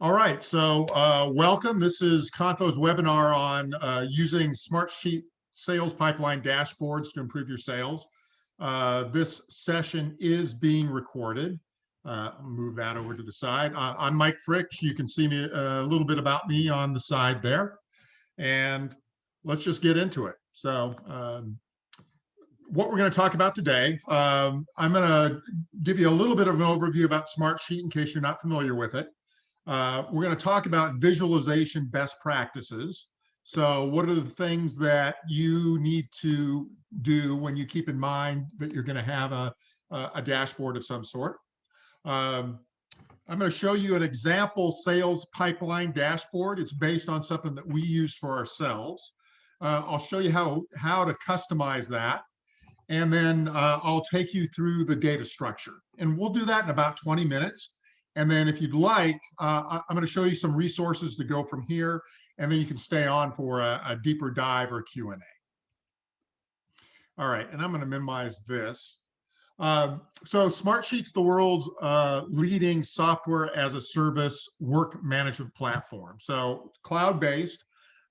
All right, so welcome. This is Convo's webinar on using Smartsheet sales pipeline dashboards to improve your sales. This session is being recorded. I'll move that over to the side. I'm Mike Frick. You can see me a little bit about me on the side there. And let's just get into it. So what we're going to talk about today, I'm going to give you a little bit of an overview about Smartsheet in case you're not familiar with it. We're going to talk about visualization best practices. So what are the things that you need to do when you keep in mind that you're going to have a dashboard of some sort? I'm going to show you an example sales pipeline dashboard. It's based on something that we use for ourselves. I'll show you how to customize that. And then I'll take you through the data structure. And we'll do that in about 20 minutes. And then if you'd like, I'm going to show you some resources to go from here, and then you can stay on for a deeper dive or Q&A. All right, and I'm going to minimize this. So Smartsheet's the world's leading software as a service work management platform. So cloud-based,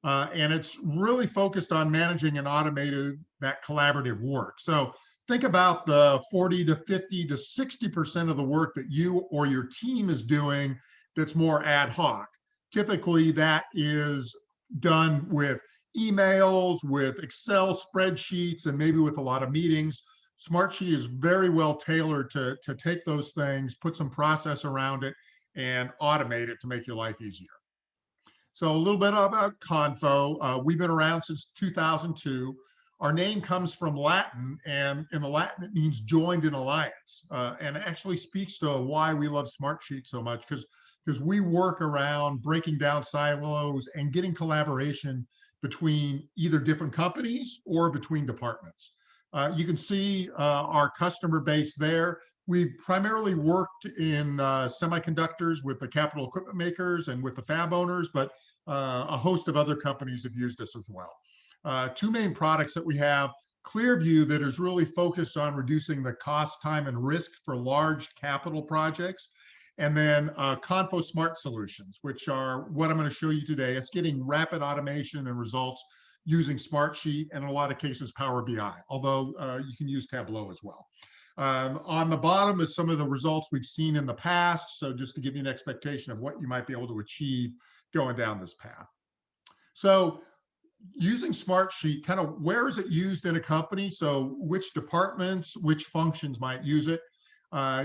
and it's really focused on managing and automating that collaborative work. So think about the 40 to 50 to 60% of the work that you or your team is doing that's more ad hoc. Typically, that is done with emails, with Excel spreadsheets, and maybe with a lot of meetings. Smartsheet is very well tailored to take those things, put some process around it, and automate it to make your life easier. So a little bit about Convo. We've been around since 2002. Our name comes from Latin, and in the Latin, it means joined in alliance, and it actually speaks to why we love Smartsheet so much, because we work around breaking down silos and getting collaboration between either different companies or between departments. You can see our customer base there. We've primarily worked in semiconductors with the capital equipment makers and with the fab owners, but a host of other companies have used us as well. Two main products that we have: Clearview, that is really focused on reducing the cost, time, and risk for large capital projects. And then Convo Smart Solutions, which are what I'm going to show you today. It's getting rapid automation and results using Smartsheet, and in a lot of cases, Power BI, although you can use Tableau as well. On the bottom is some of the results we've seen in the past. So just to give you an expectation of what you might be able to achieve going down this path. So using Smartsheet, kind of where is it used in a company? So which departments, which functions might use it?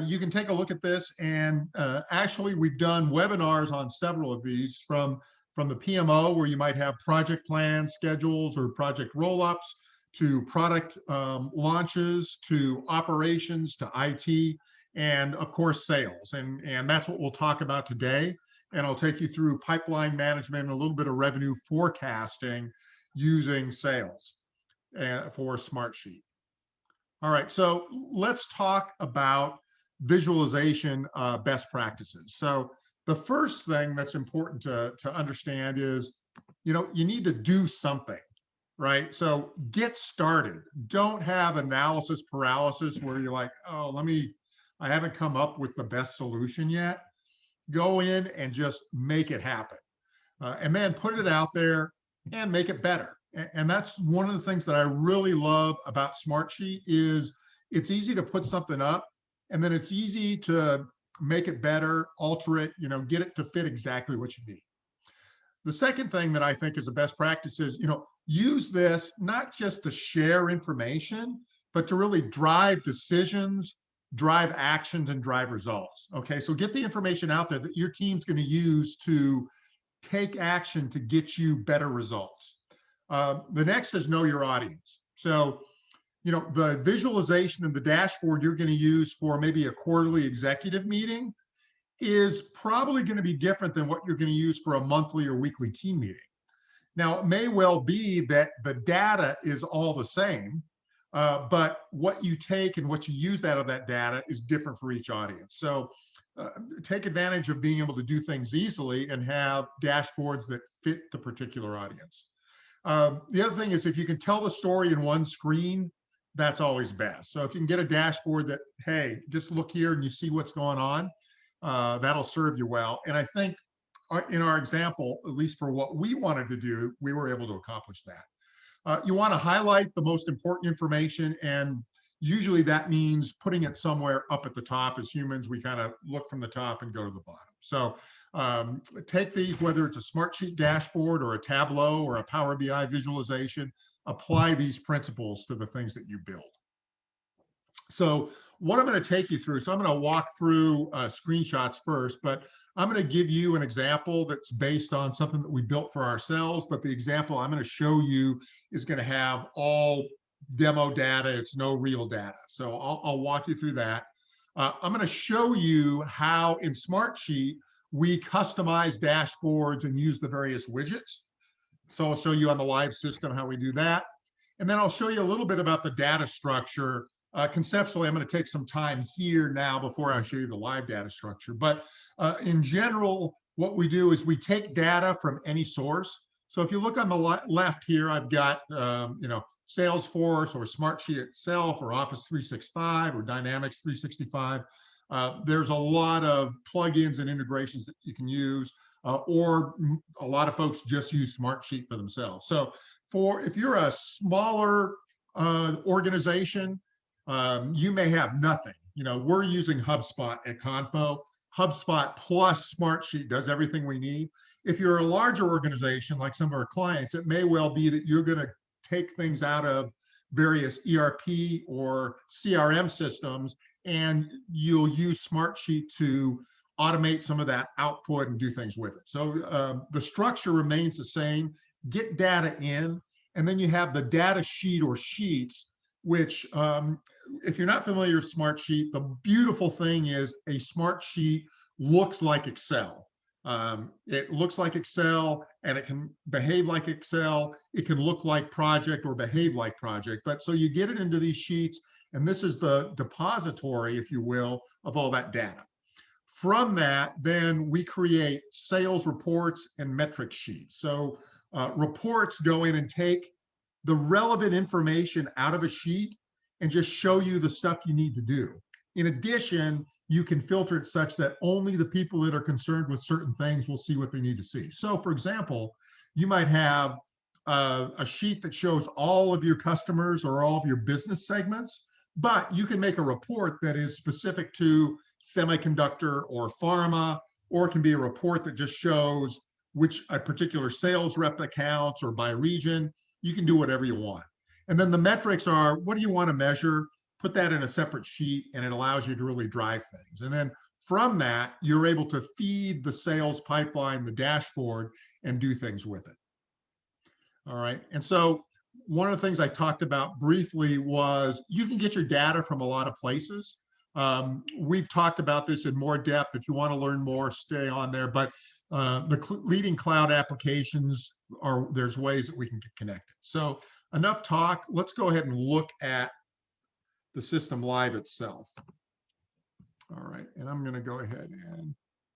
You can take a look at this, and actually we've done webinars on several of these, from the PMO, where you might have project plans, schedules, or project roll-ups, to product launches, to operations, to IT, and of course sales. And that's what we'll talk about today. And I'll take you through pipeline management and a little bit of revenue forecasting using sales for Smartsheet. All right, so let's talk about visualization best practices. So the first thing that's important to understand is, you need to do something, right? So get started. Don't have analysis paralysis where you're like, oh, I haven't come up with the best solution yet. Go in and just make it happen. And then put it out there and make it better. And that's one of the things that I really love about Smartsheet is it's easy to put something up, and then it's easy to make it better, alter it, get it to fit exactly what you need. The second thing that I think is a best practice is, use this not just to share information, but to really drive decisions, drive actions, and drive results. Okay, so get the information out there that your team's going to use to take action to get you better results. The next is know your audience. So, the visualization of the dashboard you're going to use for maybe a quarterly executive meeting is probably going to be different than what you're going to use for a monthly or weekly team meeting. Now, it may well be that the data is all the same, but what you take and what you use out of that data is different for each audience. So take advantage of being able to do things easily and have dashboards that fit the particular audience. The other thing is, if you can tell the story in one screen, that's always best. So if you can get a dashboard that, hey, just look here and you see what's going on, that'll serve you well. And I think in our example, at least for what we wanted to do, we were able to accomplish that. You want to highlight the most important information, and usually that means putting it somewhere up at the top. As humans, we kind of look from the top and go to the bottom. So take these, whether it's a Smartsheet dashboard or a Tableau or a Power BI visualization, apply these principles to the things that you build. So what I'm going to take you through, so I'm going to walk through screenshots first, but I'm going to give you an example that's based on something that we built for ourselves. But the example I'm going to show you is going to have all demo data. It's no real data. So I'll walk you through that. I'm going to show you how in Smartsheet we customize dashboards and use the various widgets. So I'll show you on the live system how we do that. And then I'll show you a little bit about the data structure. Conceptually, I'm going to take some time here now before I show you the live data structure. But in general, what we do is we take data from any source. So if you look on the left here, I've got Salesforce or Smartsheet itself or Office 365 or Dynamics 365. There's a lot of plugins and integrations that you can use, or a lot of folks just use Smartsheet for themselves. So if you're a smaller organization, you may have nothing. We're using HubSpot at Convo. HubSpot plus Smartsheet does everything we need. If you're a larger organization, like some of our clients, it may well be that you're going to take things out of various ERP or CRM systems, and you'll use Smartsheet to automate some of that output and do things with it. So the structure remains the same. Get data in, and then you have the data sheet or sheets, which if you're not familiar with Smartsheet, the beautiful thing is a Smartsheet looks like Excel. It looks like Excel, and it can behave like Excel. It can look like Project or behave like Project. But so you get it into these sheets, and this is the depository, if you will, of all that data. From that, then we create sales reports and metric sheets. So reports go in and take the relevant information out of a sheet and just show you the stuff you need to do. In addition, you can filter it such that only the people that are concerned with certain things will see what they need to see. So for example, you might have a sheet that shows all of your customers or all of your business segments, but you can make a report that is specific to semiconductor or pharma, or it can be a report that just shows which a particular sales rep accounts or by region. You can do whatever you want. And then the metrics are, what do you want to measure? Put that in a separate sheet, and it allows you to really drive things. And then from that, you're able to feed the sales pipeline, the dashboard, and do things with it. All right. And so one of the things I talked about briefly was you can get your data from a lot of places. We've talked about this in more depth. If you want to learn more, stay on there. But the leading cloud applications there's ways that we can get connected. So enough talk. Let's go ahead and look at the system live itself. All right, and I'm going to go ahead and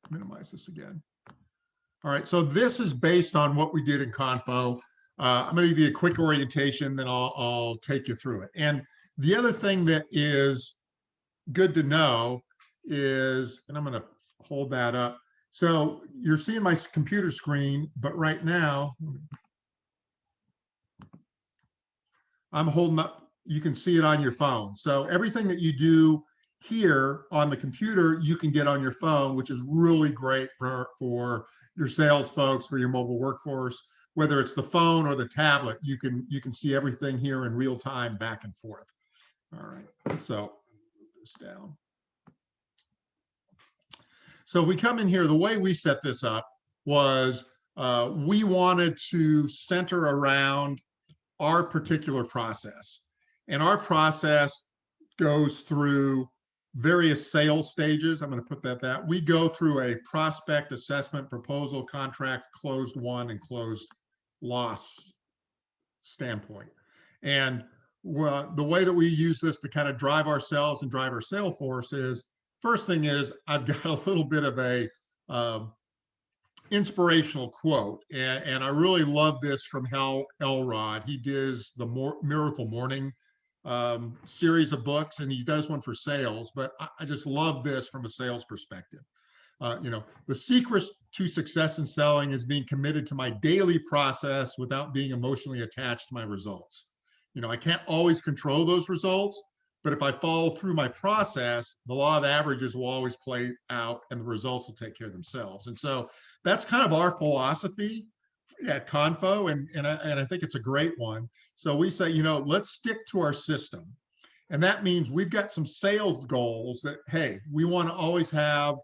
minimize this again. All right, so this is based on what we did in Convo. I'm going to give you a quick orientation, then I'll take you through it. And the other thing that is good to know is, and I'm going to hold that up. So you're seeing my computer screen, but right now I'm holding up, you can see it on your phone. So everything that you do here on the computer, you can get on your phone, which is really great for your sales folks, for your mobile workforce. Whether it's the phone or the tablet, you can see everything here in real time, back and forth. All right, so move this down. So if we come in here, the way we set this up was we wanted to center around our particular process. And our process goes through various sales stages. I'm going to put that. We go through a prospect, assessment, proposal, contract, closed won, and closed loss standpoint. And the way that we use this to kind of drive ourselves and drive our sales force is, first thing is, I've got a little bit of a inspirational quote, and I really love this from Hal Elrod. He does the Miracle Morning series of books, and he does one for sales, but I just love this from a sales perspective. The secret to success in selling is being committed to my daily process without being emotionally attached to my results. I can't always control those results, but if I follow through my process, the law of averages will always play out and the results will take care of themselves. And so that's kind of our philosophy at Convo, and I think it's a great one. So we say, let's stick to our system. And that means we've got some sales goals that, hey, we want to always have,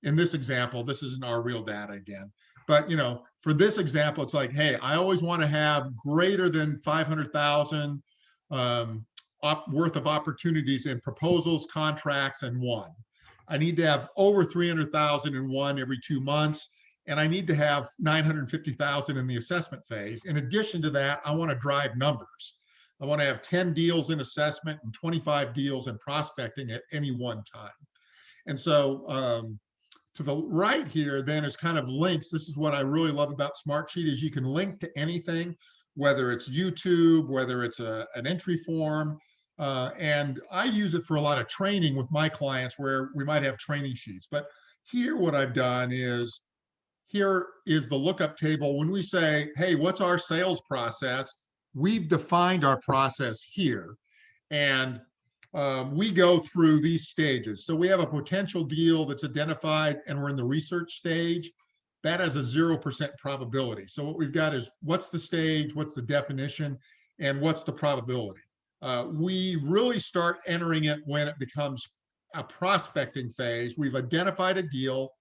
in this example, this isn't our real data again, but for this example, it's like, hey, I always want to have greater than 500,000 worth of opportunities in proposals, contracts, and one. I need to have over 300,000 in one every 2 months, and I need to have 950,000 in the assessment phase. In addition to that, I want to drive numbers. I want to have 10 deals in assessment and 25 deals in prospecting at any one time. And so to the right here then is kind of links. This is what I really love about Smartsheet is you can link to anything, whether it's YouTube, whether it's an entry form. And I use it for a lot of training with my clients where we might have training sheets. But here what I've done is, here is the lookup table. When we say, hey, what's our sales process? We've defined our process here. And we go through these stages. So we have a potential deal that's identified and we're in the research stage. That has a 0% probability. So what we've got is what's the stage, what's the definition, and what's the probability. We really start entering it when it becomes a prospecting phase. We've identified a deal.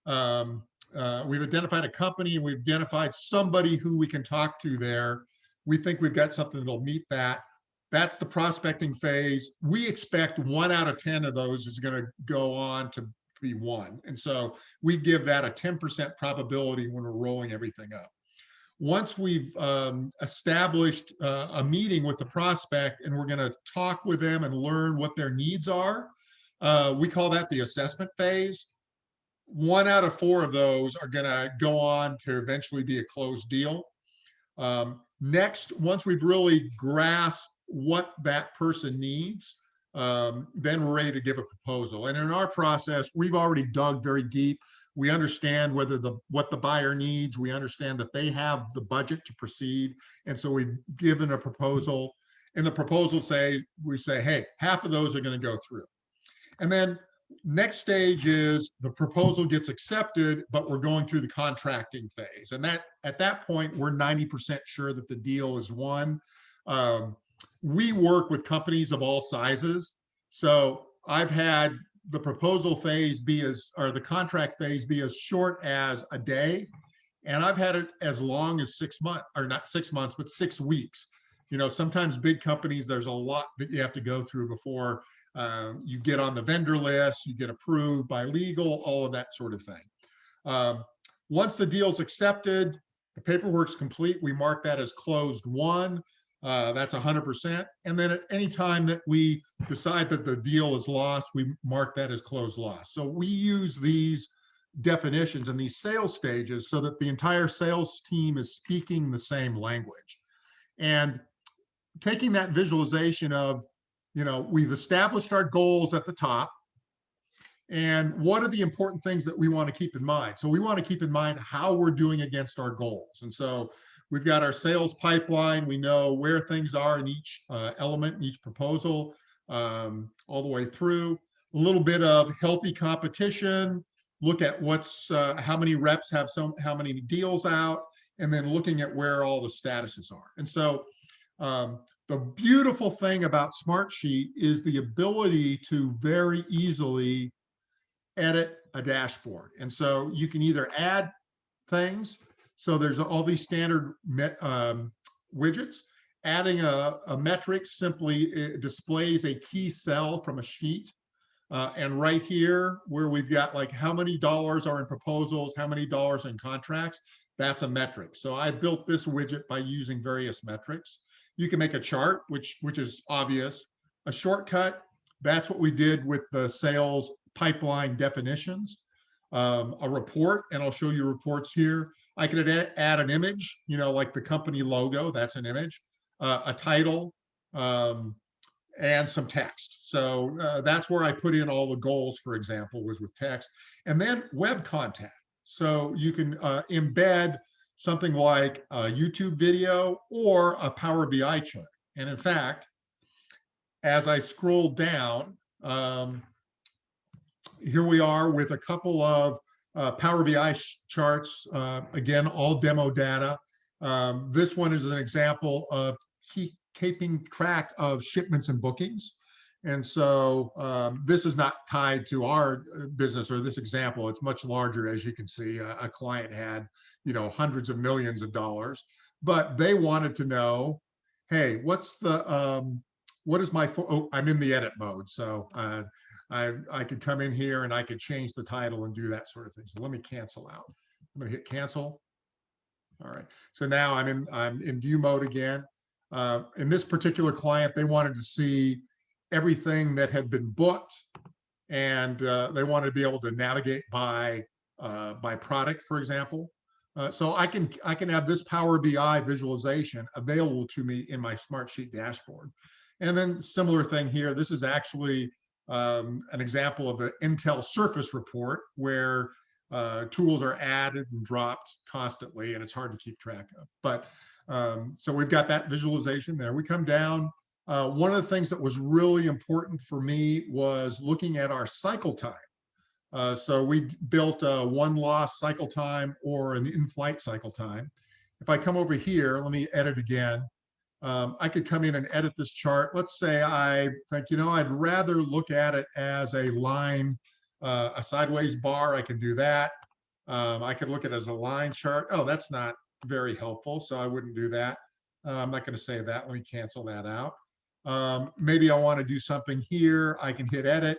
We've identified a company and we've identified somebody who we can talk to there. We think we've got something that'll meet that. That's the prospecting phase. We expect 1 out of 10 of those is going to go on to be one. And so we give that a 10% probability when we're rolling everything up. Once we've established a meeting with the prospect and we're going to talk with them and learn what their needs are, we call that the assessment phase. 1 out of 4 of those are going to go on to eventually be a closed deal. Next, once we've really grasped what that person needs, then we're ready to give a proposal. And in our process, we've already dug very deep. We understand what the buyer needs. We understand that they have the budget to proceed. And so we've given a proposal. And the proposal we say, hey, half of those are going to go through. And then next stage is the proposal gets accepted, but we're going through the contracting phase. And that at that point, we're 90% sure that the deal is won. We work with companies of all sizes. So I've had the proposal phase or the contract phase be as short as a day. And I've had it as long as 6 months, or not 6 months, but 6 weeks. Sometimes big companies, there's a lot that you have to go through before you get on the vendor list, you get approved by legal, all of that sort of thing. Once the deal's accepted, the paperwork's complete, we mark that as closed won. That's 100%. And then at any time that we decide that the deal is lost, we mark that as closed loss. So we use these definitions and these sales stages so that the entire sales team is speaking the same language. And taking that visualization of, we've established our goals at the top. And what are the important things that we want to keep in mind? So we want to keep in mind how we're doing against our goals. And so we've got our sales pipeline. We know where things are in each element, in each proposal, all the way through. A little bit of healthy competition. Look at how many reps have how many deals out, and then looking at where all the statuses are. And so the beautiful thing about Smartsheet is the ability to very easily edit a dashboard. And so you can either add things. So there's all these standard widgets. Adding a metric simply displays a key cell from a sheet. And right here, where we've got like how many dollars are in proposals, how many dollars in contracts, that's a metric. So I built this widget by using various metrics. You can make a chart, which is obvious. A shortcut, that's what we did with the sales pipeline definitions. A report, and I'll show you reports here. I could add an image, like the company logo, that's an image. A title, and some text. So that's where I put in all the goals, for example, was with text. And then web content. So you can embed something like a YouTube video or a Power BI chart. And in fact, as I scroll down, here we are with a couple of Power BI charts, again, all demo data. This one is an example of keeping track of shipments and bookings. And so this is not tied to our business or this example. It's much larger, as you can see. A client had, hundreds of millions of dollars, but they wanted to know, hey, what's the, what is my, oh, I'm in the edit mode. So I could come in here and I could change the title and do that sort of thing. So let me cancel out. I'm going to hit cancel. All right. So now I'm in view mode again. In this particular client, they wanted to see everything that had been booked, and they wanted to be able to navigate by product, for example. So I can have this Power BI visualization available to me in my Smartsheet dashboard. And then similar thing here. This is actually an example of the Intel Surface report where tools are added and dropped constantly, and it's hard to keep track of. But so we've got that visualization there. We come down. One of the things that was really important for me was looking at our cycle time. So we built a one loss cycle time or an in-flight cycle time. If I come over here, let me edit again. I could come in and edit this chart. Let's say I think, I'd rather look at it as a line, a sideways bar. I can do that. I could look at it as a line chart. Oh, that's not very helpful, so I wouldn't do that. I'm not going to say that. Let me cancel that out. Maybe I want to do something here. I can hit edit.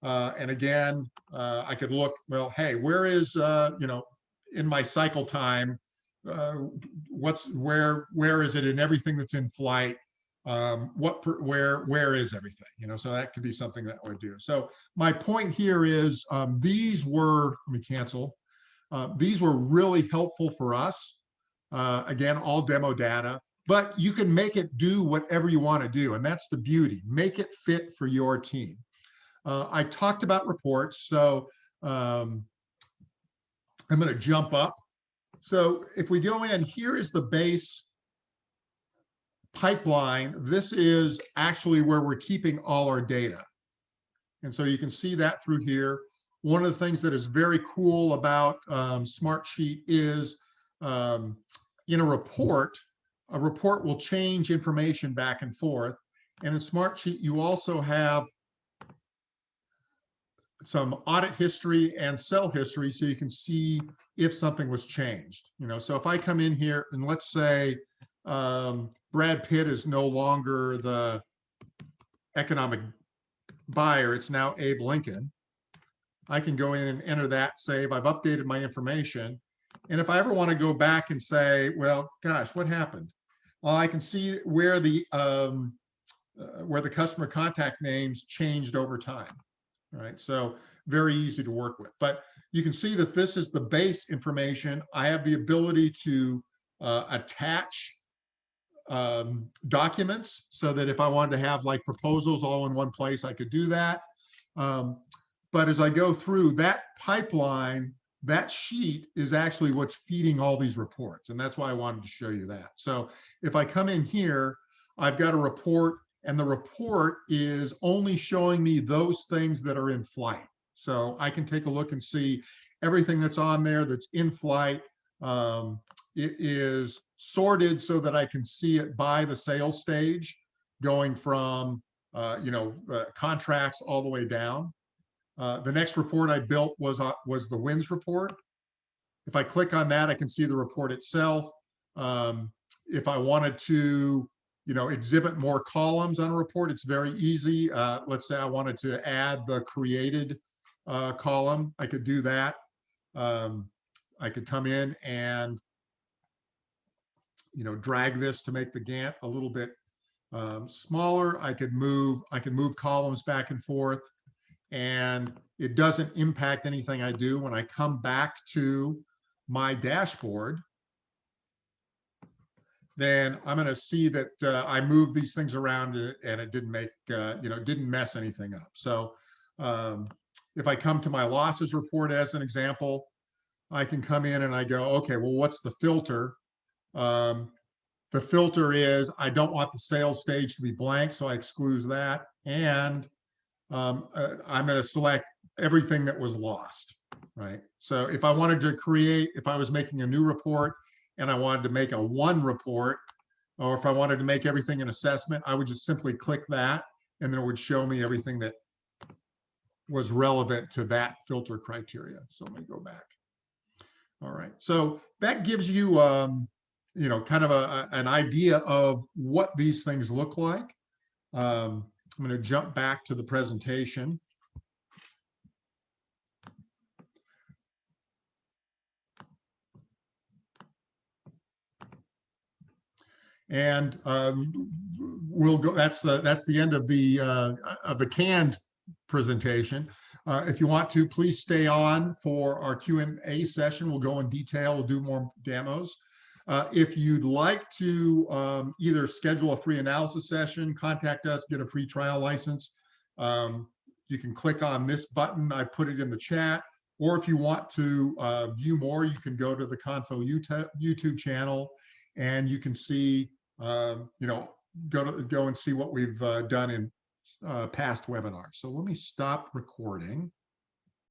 And again, I could look, well, hey, where is, in my cycle time, where is it in everything that's in flight? Where is everything? So that could be something that I would do. So my point here is these were, let me cancel. These were really helpful for us. Again, all demo data, but you can make it do whatever you want to do. And that's the beauty. Make it fit for your team. I talked about reports, so I'm going to jump up. So if we go in, here is the base pipeline. This is actually where we're keeping all our data. And so you can see that through here. One of the things that is very cool about Smartsheet is in a report will change information back and forth. And in Smartsheet, you also have some audit history and cell history, so you can see if something was changed. So if I come in here and let's say Brad Pitt is no longer the economic buyer, it's now Abe Lincoln. I can go in and enter that, save. I've updated my information. And if I ever want to go back and say, well, gosh, what happened? Well, I can see where the customer contact names changed over time. All right, so very easy to work with. But you can see that this is the base information. I have the ability to attach documents so that if I wanted to have like proposals all in one place, I could do that. But as I go through that pipeline, that sheet is actually what's feeding all these reports. And that's why I wanted to show you that. So if I come in here, I've got a report, and the report is only showing me those things that are in flight. So I can take a look and see everything that's on there that's in flight. It is sorted so that I can see it by the sales stage, going from contracts all the way down. The next report I built was the wins report. If I click on that, I can see the report itself. If I wanted to exhibit more columns on a report, it's very easy. Let's say I wanted to add the created column, I could do that. I could come in and drag this to make the Gantt a little bit smaller. I can move columns back and forth, and it doesn't impact anything I do. When I come back to my dashboard, then I'm going to see that I moved these things around and it didn't make, didn't mess anything up. So if I come to my losses report as an example, I can come in and I go, okay, well, what's the filter? The filter is I don't want the sales stage to be blank, so I exclude that. And I'm going to select everything that was lost, right? So if I wanted to create, if I was making a new report and I wanted to make a one report, or if I wanted to make everything an assessment, I would just simply click that, and then it would show me everything that was relevant to that filter criteria. So let me go back. All right, so that gives you, kind of an idea of what these things look like. I'm going to jump back to the presentation. And we'll go. That's the end of the canned presentation. If you want to, please stay on for our Q&A session. We'll go in detail. We'll do more demos. If you'd like to either schedule a free analysis session, contact us, get a free trial license, you can click on this button. I put it in the chat. Or if you want to view more, you can go to the Convo YouTube channel, and you can see, go and see what we've done in past webinars. So let me stop recording.